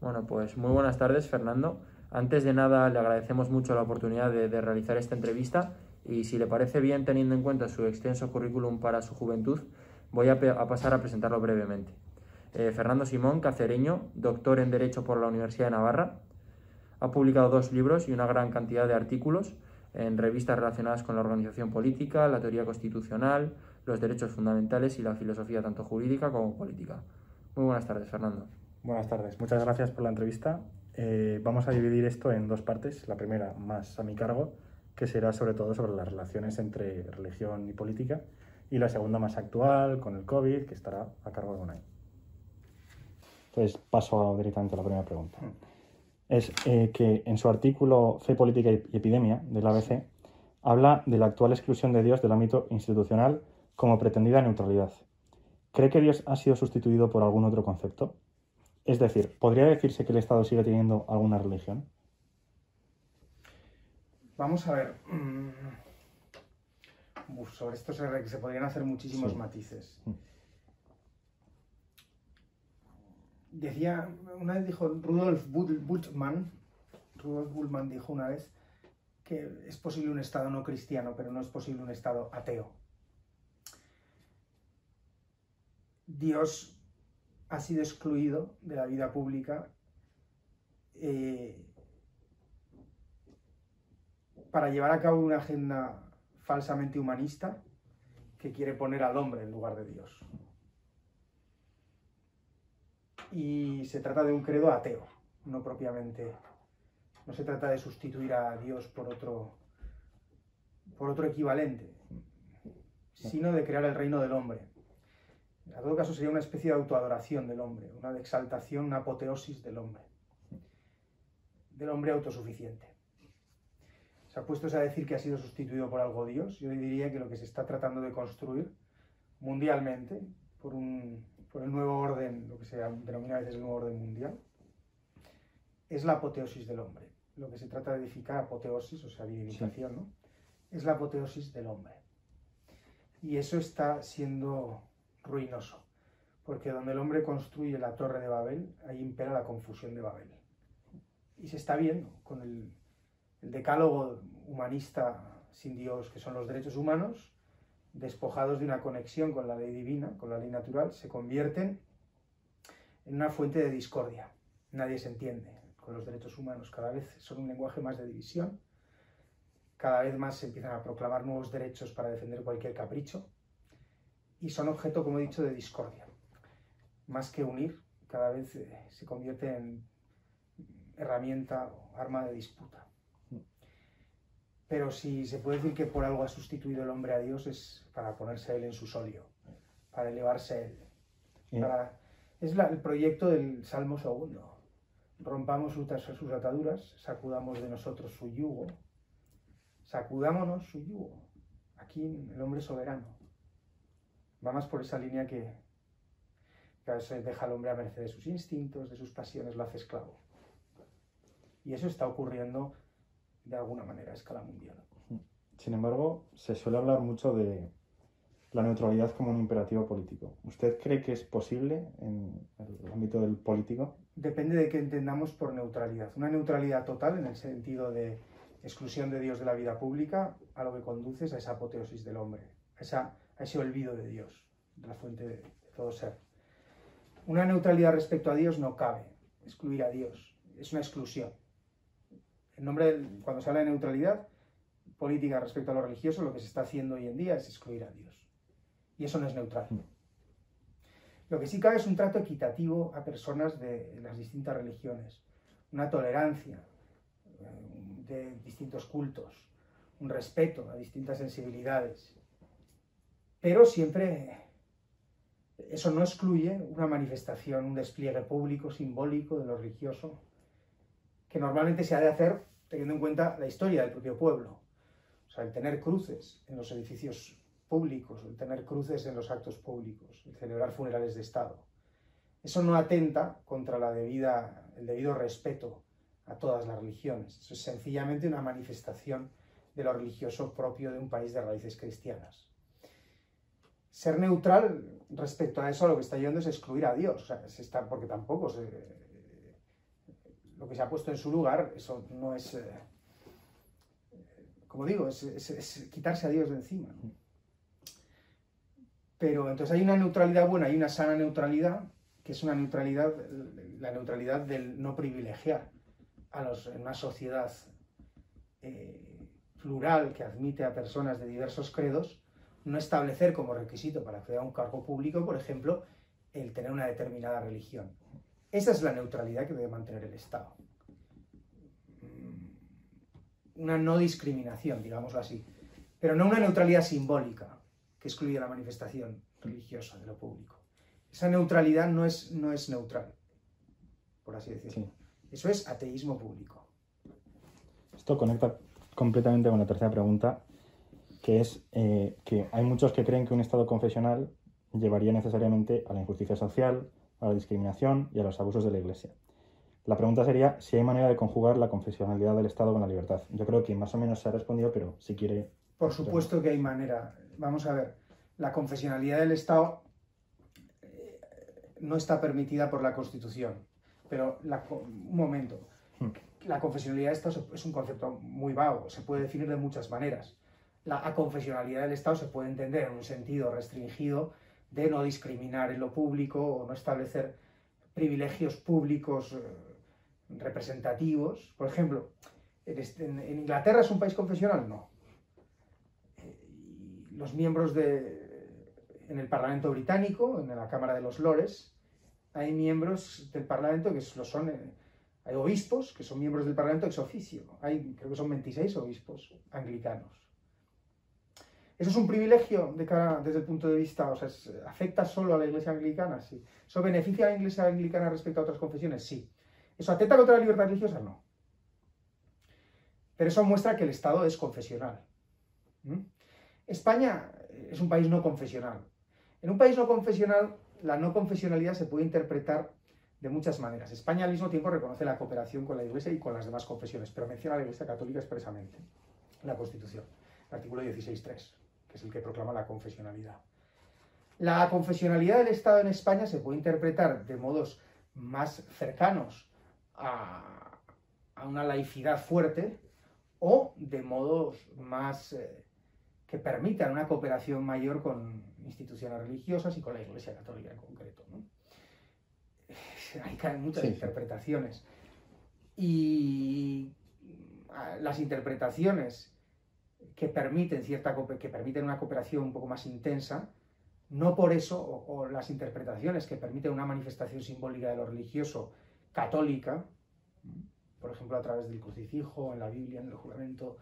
Bueno, pues muy buenas tardes, Fernando. Antes de nada, le agradecemos mucho la oportunidad de realizar esta entrevista y, si le parece bien, teniendo en cuenta su extenso currículum para su juventud, voy a pasar a presentarlo brevemente. Fernando Simón, cacereño, doctor en Derecho por la Universidad de Navarra. Ha publicado 2 libros y una gran cantidad de artículos en revistas relacionadas con la organización política, la teoría constitucional, los derechos fundamentales y la filosofía tanto jurídica como política. Muy buenas tardes, Fernando. Buenas tardes, muchas gracias por la entrevista. Vamos a dividir esto en 2 partes. La primera, más a mi cargo, que será sobre todo sobre las relaciones entre religión y política, y la segunda, más actual, con el COVID, que estará a cargo de Unai. Entonces paso directamente a la primera pregunta. Es que en su artículo Fe, Política y Epidemia del ABC habla de la actual exclusión de Dios del ámbito institucional como pretendida neutralidad. ¿Cree que Dios ha sido sustituido por algún otro concepto? Es decir, ¿podría decirse que el Estado sigue teniendo alguna religión? Vamos a ver. Sobre esto se podrían hacer muchísimos matices. Una vez dijo Rudolf Bultmann dijo una vez que es posible un Estado no cristiano, pero no es posible un Estado ateo. Dios ha sido excluido de la vida pública para llevar a cabo una agenda falsamente humanista que quiere poner al hombre en lugar de Dios. Y se trata de un credo ateo, no se trata de sustituir a Dios por otro equivalente, sino de crear el reino del hombre. En todo caso sería una especie de autoadoración del hombre, una exaltación, una apoteosis del hombre autosuficiente. Se ha puesto a decir que ha sido sustituido por algo Dios. Yo diría que lo que se está tratando de construir mundialmente por el nuevo orden, lo que se denomina a veces el nuevo orden mundial, es la apoteosis del hombre. Lo que se trata de edificar, apoteosis, o sea, divinización, ¿no? Es la apoteosis del hombre. Y eso está siendo ruinoso, porque donde el hombre construye la torre de Babel, ahí impera la confusión de Babel. Y se está viendo con el decálogo humanista sin Dios, que son los derechos humanos, despojados de una conexión con la ley divina, con la ley natural, se convierten en una fuente de discordia. Nadie se entiende con los derechos humanos, cada vez son un lenguaje más de división, cada vez más se empiezan a proclamar nuevos derechos para defender cualquier capricho, y son objeto, como he dicho, de discordia. Más que unir, cada vez se convierte en herramienta o arma de disputa. Pero si se puede decir que por algo ha sustituido el hombre a Dios, es para ponerse él en su solio, para elevarse él. Es el proyecto del Salmo 2. Rompamos sus ataduras, sacudamos de nosotros su yugo. Sacudámonos su yugo. Aquí el hombre soberano. Va más por esa línea que a veces deja al hombre a merced de sus instintos, de sus pasiones, lo hace esclavo. Y eso está ocurriendo de alguna manera a escala mundial. Sin embargo, se suele hablar mucho de la neutralidad como un imperativo político. ¿Usted cree que es posible en el ámbito del político? Depende de qué entendamos por neutralidad. Una neutralidad total, en el sentido de exclusión de Dios de la vida pública, a lo que conduce es a esa apoteosis del hombre, a ese olvido de Dios, de la fuente de todo ser. Una neutralidad respecto a Dios no cabe. Excluir a Dios es una exclusión. Cuando se habla de neutralidad política respecto a lo religioso, lo que se está haciendo hoy en día es excluir a Dios. Y eso no es neutral. Lo que sí cabe es un trato equitativo a personas de las distintas religiones, una tolerancia de distintos cultos, un respeto a distintas sensibilidades. Pero siempre eso no excluye una manifestación, un despliegue público, simbólico de lo religioso, que normalmente se ha de hacer teniendo en cuenta la historia del propio pueblo. O sea, el tener cruces en los edificios públicos, el tener cruces en los actos públicos, el celebrar funerales de Estado. Eso no atenta contra el debido respeto a todas las religiones. Eso es sencillamente una manifestación de lo religioso propio de un país de raíces cristianas. Ser neutral respecto a eso, a lo que está yendo es excluir a Dios, o sea, porque tampoco lo que se ha puesto en su lugar, eso no es, como digo, es quitarse a Dios de encima. Pero entonces hay una neutralidad buena, hay una sana neutralidad, que es una neutralidad, la neutralidad del no privilegiar en una sociedad plural que admite a personas de diversos credos, no establecer como requisito para acceder a un cargo público, por ejemplo, el tener una determinada religión. Esa es la neutralidad que debe mantener el Estado. Una no discriminación, digámoslo así, pero no una neutralidad simbólica que excluye la manifestación religiosa de lo público. Esa neutralidad no es neutral, por así decirlo. Sí. Eso es ateísmo público. Esto conecta completamente con la tercera pregunta, que es que hay muchos que creen que un Estado confesional llevaría necesariamente a la injusticia social, a la discriminación y a los abusos de la Iglesia. La pregunta sería si hay manera de conjugar la confesionalidad del Estado con la libertad. Yo creo que más o menos se ha respondido, pero si quiere... Por supuesto que hay manera. Vamos a ver, la confesionalidad del Estado no está permitida por la Constitución. Pero, un momento, la confesionalidad del Estado es un concepto muy vago, se puede definir de muchas maneras. La aconfesionalidad del Estado se puede entender en un sentido restringido de no discriminar en lo público o no establecer privilegios públicos representativos. Por ejemplo, ¿en Inglaterra es un país confesional? No. Los miembros en el Parlamento británico, en la Cámara de los Lores, hay miembros del Parlamento que hay obispos que son miembros del Parlamento ex officio. Creo que son 26 obispos anglicanos. ¿Eso es un privilegio desde el punto de vista, o sea, afecta solo a la Iglesia anglicana? Sí. ¿Eso beneficia a la Iglesia anglicana respecto a otras confesiones? Sí. ¿Eso atenta contra la libertad religiosa? No. Pero eso muestra que el Estado es confesional. España es un país no confesional. En un país no confesional, la no confesionalidad se puede interpretar de muchas maneras. España al mismo tiempo reconoce la cooperación con la Iglesia y con las demás confesiones, pero menciona a la Iglesia Católica expresamente en la Constitución, el artículo 16.3, que es el que proclama la confesionalidad. La confesionalidad del Estado en España se puede interpretar de modos más cercanos a una laicidad fuerte o de modos más que permitan una cooperación mayor con instituciones religiosas y con la Iglesia Católica en concreto, ¿no? Ahí caen muchas interpretaciones. Y las interpretaciones que permiten una cooperación un poco más intensa, no por eso, o las interpretaciones que permiten una manifestación simbólica de lo religioso católica, por ejemplo a través del crucifijo, en la Biblia, en el juramento,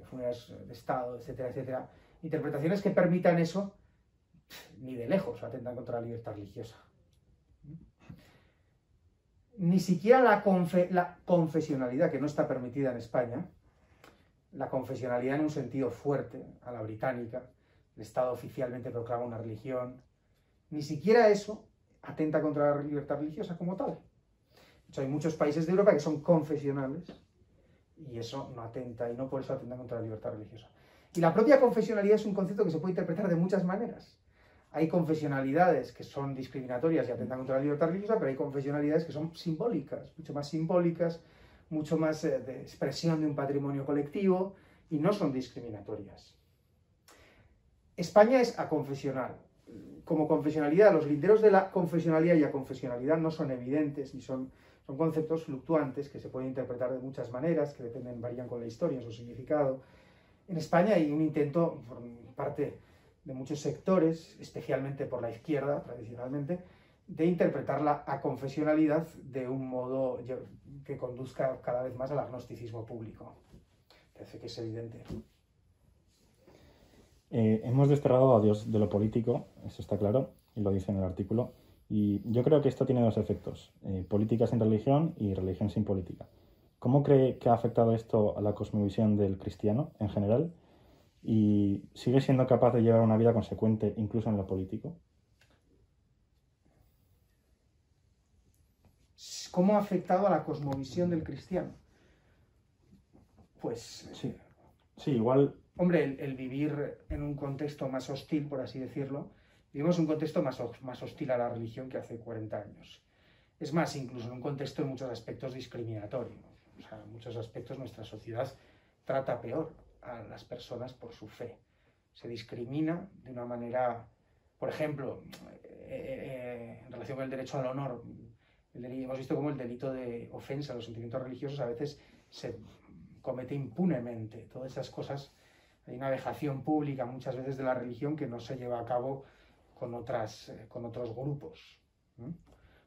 funerales de Estado, etcétera, etcétera, interpretaciones que permitan eso, ni de lejos atentan contra la libertad religiosa. Ni siquiera la confesionalidad, que no está permitida en España, la confesionalidad en un sentido fuerte, a la británica, el Estado oficialmente proclama una religión, ni siquiera eso atenta contra la libertad religiosa como tal. De hecho, hay muchos países de Europa que son confesionales y eso no atenta, y no por eso atenta contra la libertad religiosa. Y la propia confesionalidad es un concepto que se puede interpretar de muchas maneras. Hay confesionalidades que son discriminatorias y atentan contra la libertad religiosa, pero hay confesionalidades que son simbólicas, mucho más de expresión de un patrimonio colectivo y no son discriminatorias. España es aconfesional. Como confesionalidad, los linderos de la confesionalidad y aconfesionalidad no son evidentes, ni son conceptos fluctuantes que se pueden interpretar de muchas maneras, que varían con la historia, su significado. En España hay un intento, por parte de muchos sectores, especialmente por la izquierda, tradicionalmente, de interpretar la aconfesionalidad de un modo que conduzca cada vez más al agnosticismo público. Parece que es evidente. Hemos desterrado a Dios de lo político, eso está claro, y lo dice en el artículo. Y yo creo que esto tiene dos efectos, política sin religión y religión sin política. ¿Cómo cree que ha afectado esto a la cosmovisión del cristiano en general? ¿Y sigue siendo capaz de llevar una vida consecuente incluso en lo político? ¿Cómo ha afectado a la cosmovisión del cristiano? Pues... Sí, igual... Hombre, el vivir en un contexto más hostil, por así decirlo, vivimos un contexto más hostil a la religión que hace 40 años. Es más, incluso en un contexto en muchos aspectos discriminatorio. O sea, en muchos aspectos nuestra sociedad trata peor a las personas por su fe. Se discrimina de una manera, por ejemplo, en relación con el derecho al honor. Hemos visto cómo el delito de ofensa a los sentimientos religiosos a veces se comete impunemente. Todas esas cosas, hay una vejación pública muchas veces de la religión que no se lleva a cabo con otros grupos, ¿no?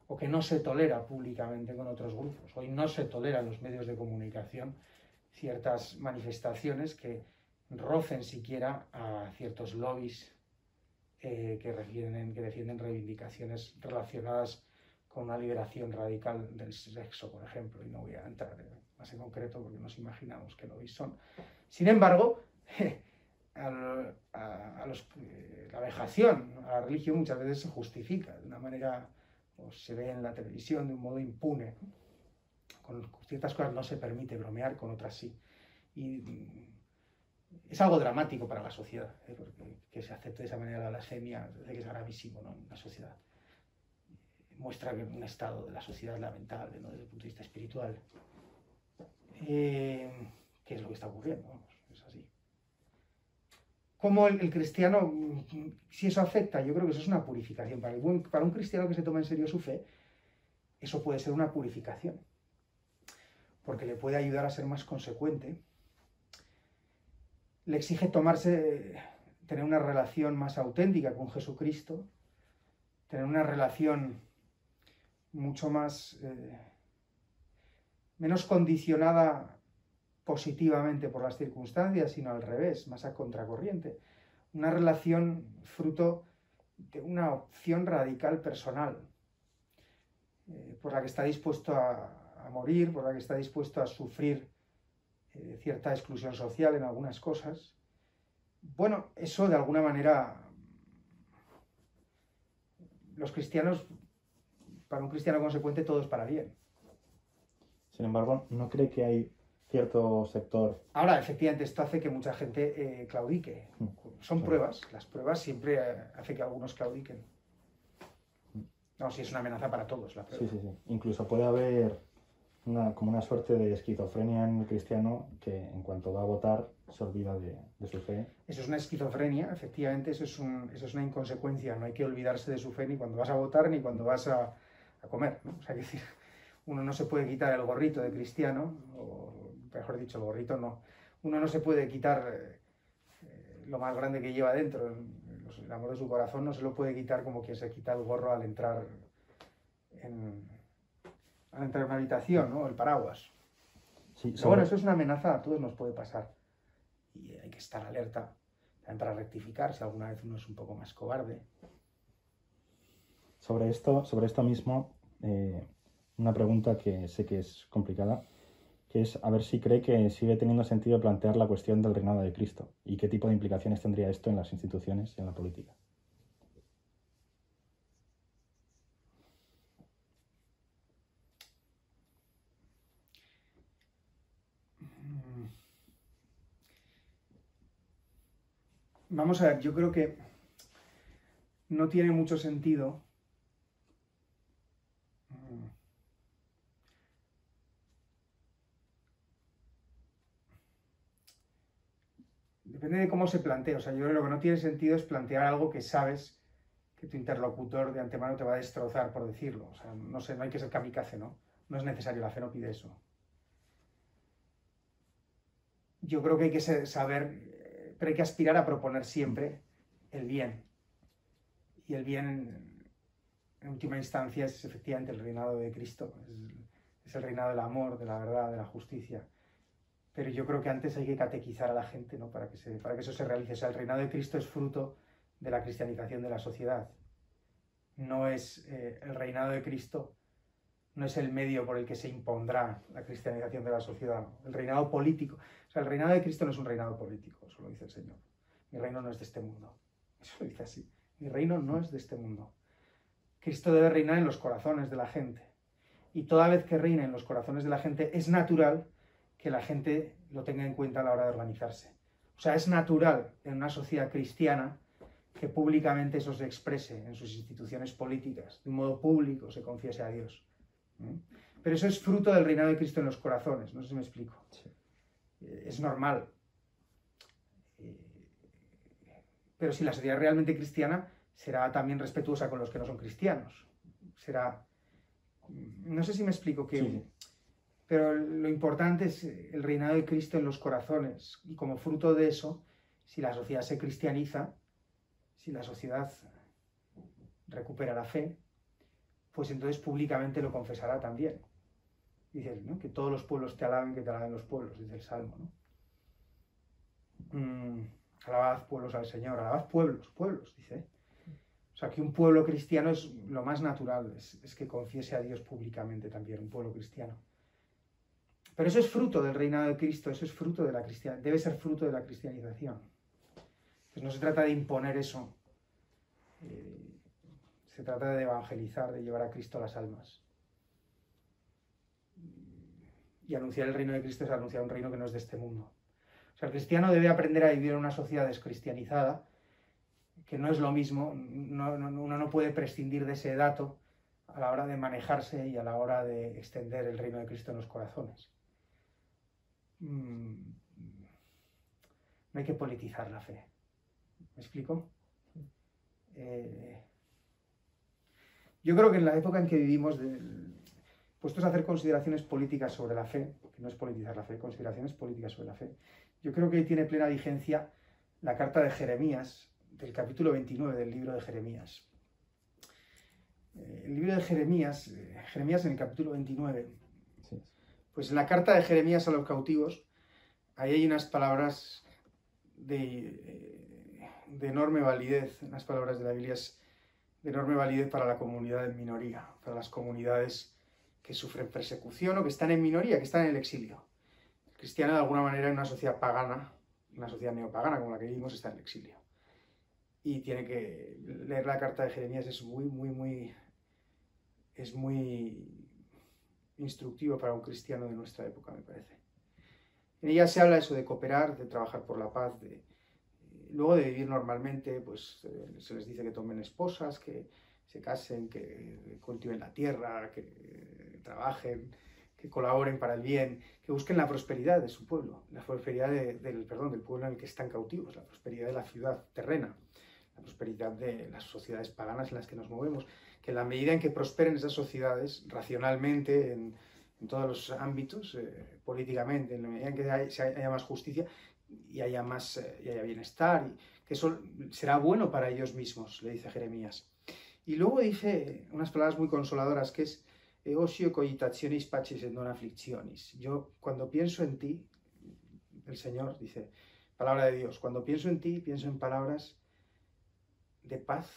O que no se tolera públicamente con otros grupos. Hoy no se tolera en los medios de comunicación ciertas manifestaciones que rocen siquiera a ciertos lobbies que defienden reivindicaciones relacionadas con una liberación radical del sexo, por ejemplo, y no voy a entrar más en concreto porque nos imaginamos qué lobbies son. Sin embargo, la vejación a la religión muchas veces se justifica de una manera, o se ve en la televisión de un modo impune, ¿no? Con ciertas cosas no se permite bromear, con otras sí. Y es algo dramático para la sociedad, porque que se acepte de esa manera la blasfemia, que es gravísimo, ¿no?, en la sociedad. Muestra que un estado de la sociedad lamentable, ¿no?, desde el punto de vista espiritual. ¿Qué es lo que está ocurriendo? Vamos, es así. ¿Cómo el cristiano, si eso afecta? Yo creo que eso es una purificación. Para un cristiano que se toma en serio su fe, eso puede ser una purificación, porque le puede ayudar a ser más consecuente. Le exige tener una relación más auténtica con Jesucristo, tener una relación mucho más, menos condicionada positivamente por las circunstancias, sino al revés, más a contracorriente. Una relación fruto de una opción radical personal, por la que está dispuesto a morir, por la que está dispuesto a sufrir cierta exclusión social en algunas cosas. Bueno, eso de alguna manera, los cristianos, para un cristiano consecuente, todo es para bien. Sin embargo, ¿no cree que hay cierto sector? Ahora, efectivamente, esto hace que mucha gente claudique. Son pruebas, las pruebas siempre hacen que algunos claudiquen. No, si es una amenaza para todos la prueba. Sí. Incluso puede haber como una suerte de esquizofrenia en el cristiano que en cuanto va a votar se olvida de su fe. Eso es una esquizofrenia, efectivamente, eso es una inconsecuencia. No hay que olvidarse de su fe ni cuando vas a votar ni cuando vas a comer, ¿no? O sea, que decir, uno no se puede quitar el gorrito de cristiano, o mejor dicho, el gorrito no. Uno no se puede quitar lo más grande que lleva dentro, el amor de su corazón no se lo puede quitar como quien se quita el gorro al entrar en una habitación, ¿no? El paraguas. Sí, Pero bueno, eso es una amenaza, a todos nos puede pasar. Y hay que estar alerta también para rectificar si alguna vez uno es un poco más cobarde. Sobre esto mismo, una pregunta que sé que es complicada, que es a ver si cree que sigue teniendo sentido plantear la cuestión del reinado de Cristo y qué tipo de implicaciones tendría esto en las instituciones y en la política. Vamos a ver, yo creo que no tiene mucho sentido depende de cómo se plantea. O sea, yo creo que lo que no tiene sentido es plantear algo que sabes que tu interlocutor de antemano te va a destrozar por decirlo. O sea, no sé, no hay que ser kamikaze, ¿no? No es necesario, la fe no pide eso. Yo creo que hay que saber, pero hay que aspirar a proponer siempre el bien. Y el bien, en última instancia, es efectivamente el reinado de Cristo. Es el reinado del amor, de la verdad, de la justicia. Pero yo creo que antes hay que catequizar a la gente, ¿no?, para que eso se realice. O sea, el reinado de Cristo es fruto de la cristianización de la sociedad. No es el reinado de Cristo, no es el medio por el que se impondrá la cristianización de la sociedad. El reinado político. O sea, el reinado de Cristo no es un reinado político, eso lo dice el Señor. Mi reino no es de este mundo. Eso lo dice así. Mi reino no es de este mundo. Cristo debe reinar en los corazones de la gente. Y toda vez que reina en los corazones de la gente, es natural que la gente lo tenga en cuenta a la hora de organizarse. O sea, es natural en una sociedad cristiana que públicamente eso se exprese en sus instituciones políticas, de un modo público se confiese a Dios. Pero eso es fruto del reinado de Cristo en los corazones, no sé si me explico. Sí. Es normal. Pero si la sociedad es realmente cristiana, será también respetuosa con los que no son cristianos. Será... No sé si me explico que... Sí. Pero lo importante es el reinado de Cristo en los corazones. Y como fruto de eso, si la sociedad se cristianiza, si la sociedad recupera la fe, pues entonces públicamente lo confesará también. Dice, ¿no? Que todos los pueblos te alaben, que te alaben los pueblos, dice el Salmo, ¿no? Alabad pueblos al Señor, alabad pueblos, dice. O sea, que un pueblo cristiano es lo más natural, es que confiese a Dios públicamente también, un pueblo cristiano. Pero eso es fruto del reinado de Cristo, eso es fruto de la cristianización, debe ser fruto de la cristianización. Entonces no se trata de imponer eso, se trata de evangelizar, de llevar a Cristo a las almas. Y anunciar el reino de Cristo es anunciar un reino que no es de este mundo. O sea, el cristiano debe aprender a vivir en una sociedad descristianizada, que no es lo mismo, uno no puede prescindir de ese dato a la hora de manejarse y a la hora de extender el reino de Cristo en los corazones. No hay que politizar la fe. ¿Me explico? Yo creo que en la época en que vivimos, puestos a hacer consideraciones políticas sobre la fe, que no es politizar la fe, consideraciones políticas sobre la fe, yo creo que tiene plena vigencia la carta de Jeremías, del capítulo 29 del libro de Jeremías. El libro de Jeremías en el capítulo 29, Sí. pues en la carta de Jeremías a los cautivos, ahí hay unas palabras de enorme validez, unas palabras de la Biblia de enorme validez para la comunidad en minoría, para las comunidades que sufren persecución o que están en minoría, que están en el exilio. El cristiano, de alguna manera, en una sociedad pagana, una sociedad neopagana como la que vivimos, está en el exilio. Y tiene que leer la carta de Jeremías, es muy instructivo para un cristiano de nuestra época, me parece. En ella se habla eso de cooperar, de trabajar por la paz, luego de vivir normalmente, pues se les dice que tomen esposas, que se casen, que cultiven la tierra, que trabajen, que colaboren para el bien, que busquen la prosperidad de su pueblo, la prosperidad del pueblo en el que están cautivos, la prosperidad de la ciudad terrena, la prosperidad de las sociedades paganas en las que nos movemos, que en la medida en que prosperen esas sociedades racionalmente, en todos los ámbitos, políticamente, en la medida en que haya más justicia y haya más y haya bienestar, y que eso será bueno para ellos mismos, le dice Jeremías. Y luego dice unas palabras muy consoladoras, que es «Osio cogitationis pacis et non afflictionis». Yo, cuando pienso en ti, el Señor dice, palabra de Dios, cuando pienso en ti, pienso en palabras de paz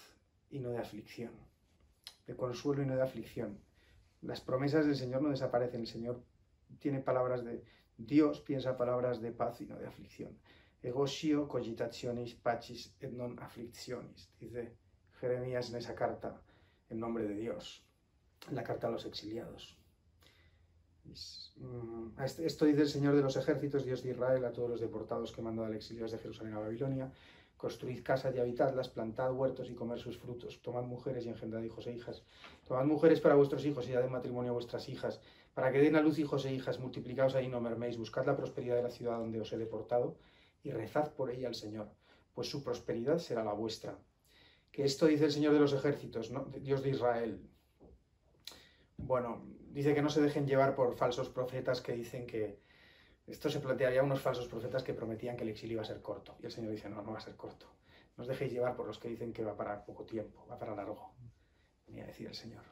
y no de aflicción, de consuelo y no de aflicción. Las promesas del Señor no desaparecen, el Señor tiene palabras de... Dios piensa palabras de paz y no de aflicción. Egosio cogitationis pacis et non afflictionis, dice Jeremías en esa carta, en nombre de Dios, en la carta a los exiliados. Esto dice el Señor de los ejércitos, Dios de Israel, a todos los deportados que mandó al exilio desde Jerusalén a Babilonia: construid casas y habitadlas, plantad huertos y comer sus frutos, tomad mujeres y engendrad hijos e hijas, tomad mujeres para vuestros hijos y dad en matrimonio a vuestras hijas, para que den a luz hijos e hijas, multiplicaos ahí y no merméis, buscad la prosperidad de la ciudad donde os he deportado y rezad por ella al Señor, pues su prosperidad será la vuestra. Que esto dice el Señor de los ejércitos, ¿no? Dios de Israel. Bueno, dice que no se dejen llevar por falsos profetas que dicen que... Esto se plantearía unos falsos profetas que prometían que el exilio iba a ser corto. Y el Señor dice, no, no va a ser corto. No os dejéis llevar por los que dicen que va para poco tiempo, va para largo. Venía a decir el Señor.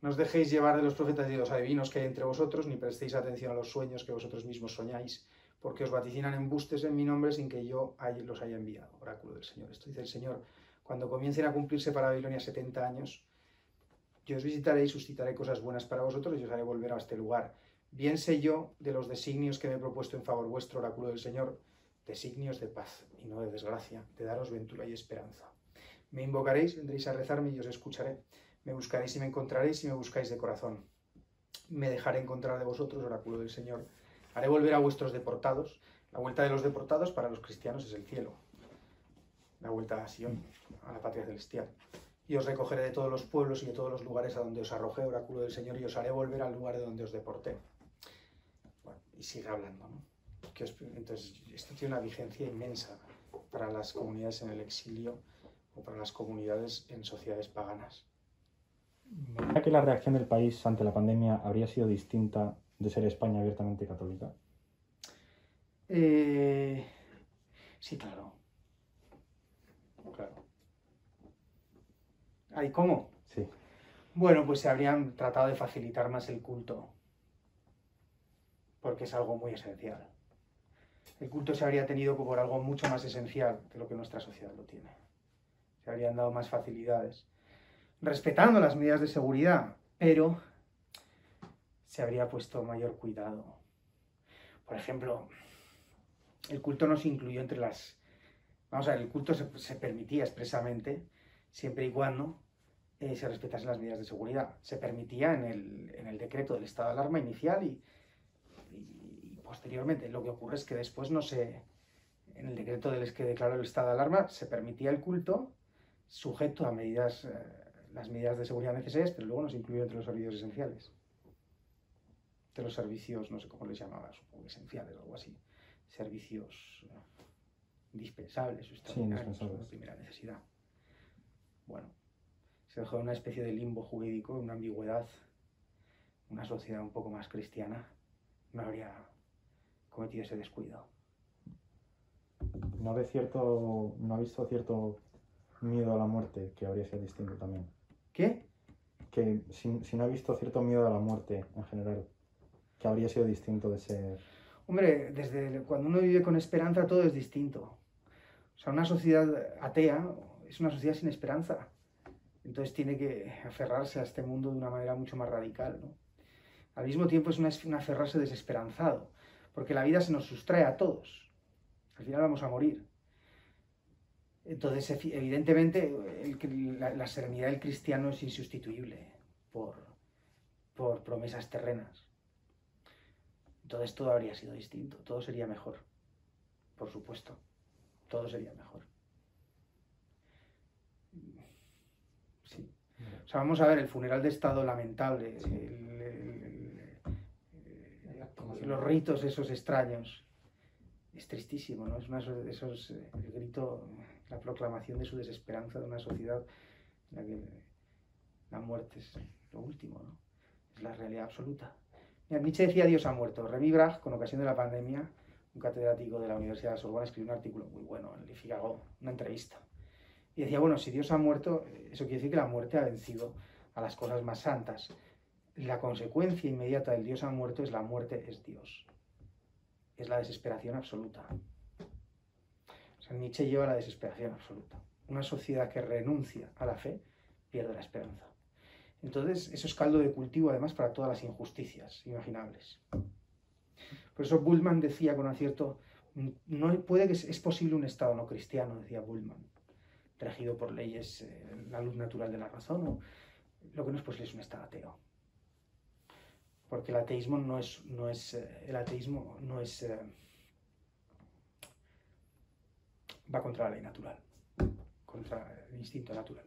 No os dejéis llevar de los profetas y de los adivinos que hay entre vosotros, ni prestéis atención a los sueños que vosotros mismos soñáis, porque os vaticinan embustes en mi nombre sin que yo los haya enviado. Oráculo del Señor. Esto dice el Señor. Cuando comiencen a cumplirse para Babilonia 70 años, yo os visitaré y suscitaré cosas buenas para vosotros y os haré volver a este lugar. Bien sé yo de los designios que me he propuesto en favor vuestro, oráculo del Señor, designios de paz y no de desgracia, de daros ventura y esperanza. Me invocaréis, vendréis a rezarme y os escucharé. Me buscaréis y me encontraréis si me buscáis de corazón. Me dejaré encontrar de vosotros, oráculo del Señor. Haré volver a vuestros deportados. La vuelta de los deportados para los cristianos es el cielo. La vuelta a Sion, a la patria celestial. y os recogeré de todos los pueblos y de todos los lugares a donde os arrojé, oráculo del Señor, y os haré volver al lugar de donde os deporté. Bueno, y sigue hablando, ¿no? Entonces, esto tiene una vigencia inmensa para las comunidades en el exilio o para las comunidades en sociedades paganas. ¿Verdad que la reacción del país ante la pandemia habría sido distinta de ser España abiertamente católica? Sí, claro. Claro. ¿Ahí cómo? Sí. Bueno, pues se habrían tratado de facilitar más el culto, porque es algo muy esencial. El culto se habría tenido por algo mucho más esencial de lo que nuestra sociedad lo tiene. Se habrían dado más facilidades, respetando las medidas de seguridad, pero se habría puesto mayor cuidado. Por ejemplo, el culto no se incluyó entre las... Vamos a ver, el culto se permitía expresamente, siempre y cuando se respetasen las medidas de seguridad. Se permitía en el decreto del estado de alarma inicial y posteriormente. Lo que ocurre es que después en el decreto que declaró el estado de alarma se permitía el culto sujeto a las medidas de seguridad necesarias, pero luego no se incluyó entre los servicios esenciales. De los servicios, no sé cómo les llamaba, supongo que esenciales o algo así. Servicios indispensables o extraordinarios, de primera necesidad. Bueno, se dejó una especie de limbo jurídico, una ambigüedad. Una sociedad un poco más cristiana no habría cometido ese descuido. ¿No ha visto cierto miedo a la muerte que habría sido distinto también? ¿Qué? Que si no ha visto cierto miedo a la muerte en general, que habría sido distinto de ser... Hombre, desde cuando uno vive con esperanza todo es distinto. O sea, una sociedad atea es una sociedad sin esperanza. Entonces tiene que aferrarse a este mundo de una manera mucho más radical, ¿no? Al mismo tiempo es un aferrarse desesperanzado, porque la vida se nos sustrae a todos. Al final vamos a morir. Entonces, evidentemente, la serenidad del cristiano es insustituible por promesas terrenas. Entonces todo habría sido distinto, todo sería mejor, por supuesto, todo sería mejor. Sí. O sea, vamos a ver, el funeral de estado lamentable, los ritos esos extraños, es tristísimo, ¿no? Es el grito, la proclamación de su desesperanza de una sociedad en la que la muerte es lo último, ¿no? Es la realidad absoluta. Nietzsche decía Dios ha muerto. Remy Bragg, con ocasión de la pandemia, un catedrático de la Universidad de la Sorbona, escribió un artículo muy bueno en Le Figaro, una entrevista. Y decía, bueno, si Dios ha muerto, eso quiere decir que la muerte ha vencido a las cosas más santas. La consecuencia inmediata del Dios ha muerto es la muerte es Dios. Es la desesperación absoluta. O sea, Nietzsche lleva la desesperación absoluta. Una sociedad que renuncia a la fe pierde la esperanza. Entonces, eso es caldo de cultivo, además, para todas las injusticias imaginables. Por eso Bultmann decía con acierto, es posible un Estado no cristiano, decía Bultmann, regido por leyes, la luz natural de la razón, o lo que no es posible es un Estado ateo. Porque el ateísmo va contra la ley natural, contra el instinto natural.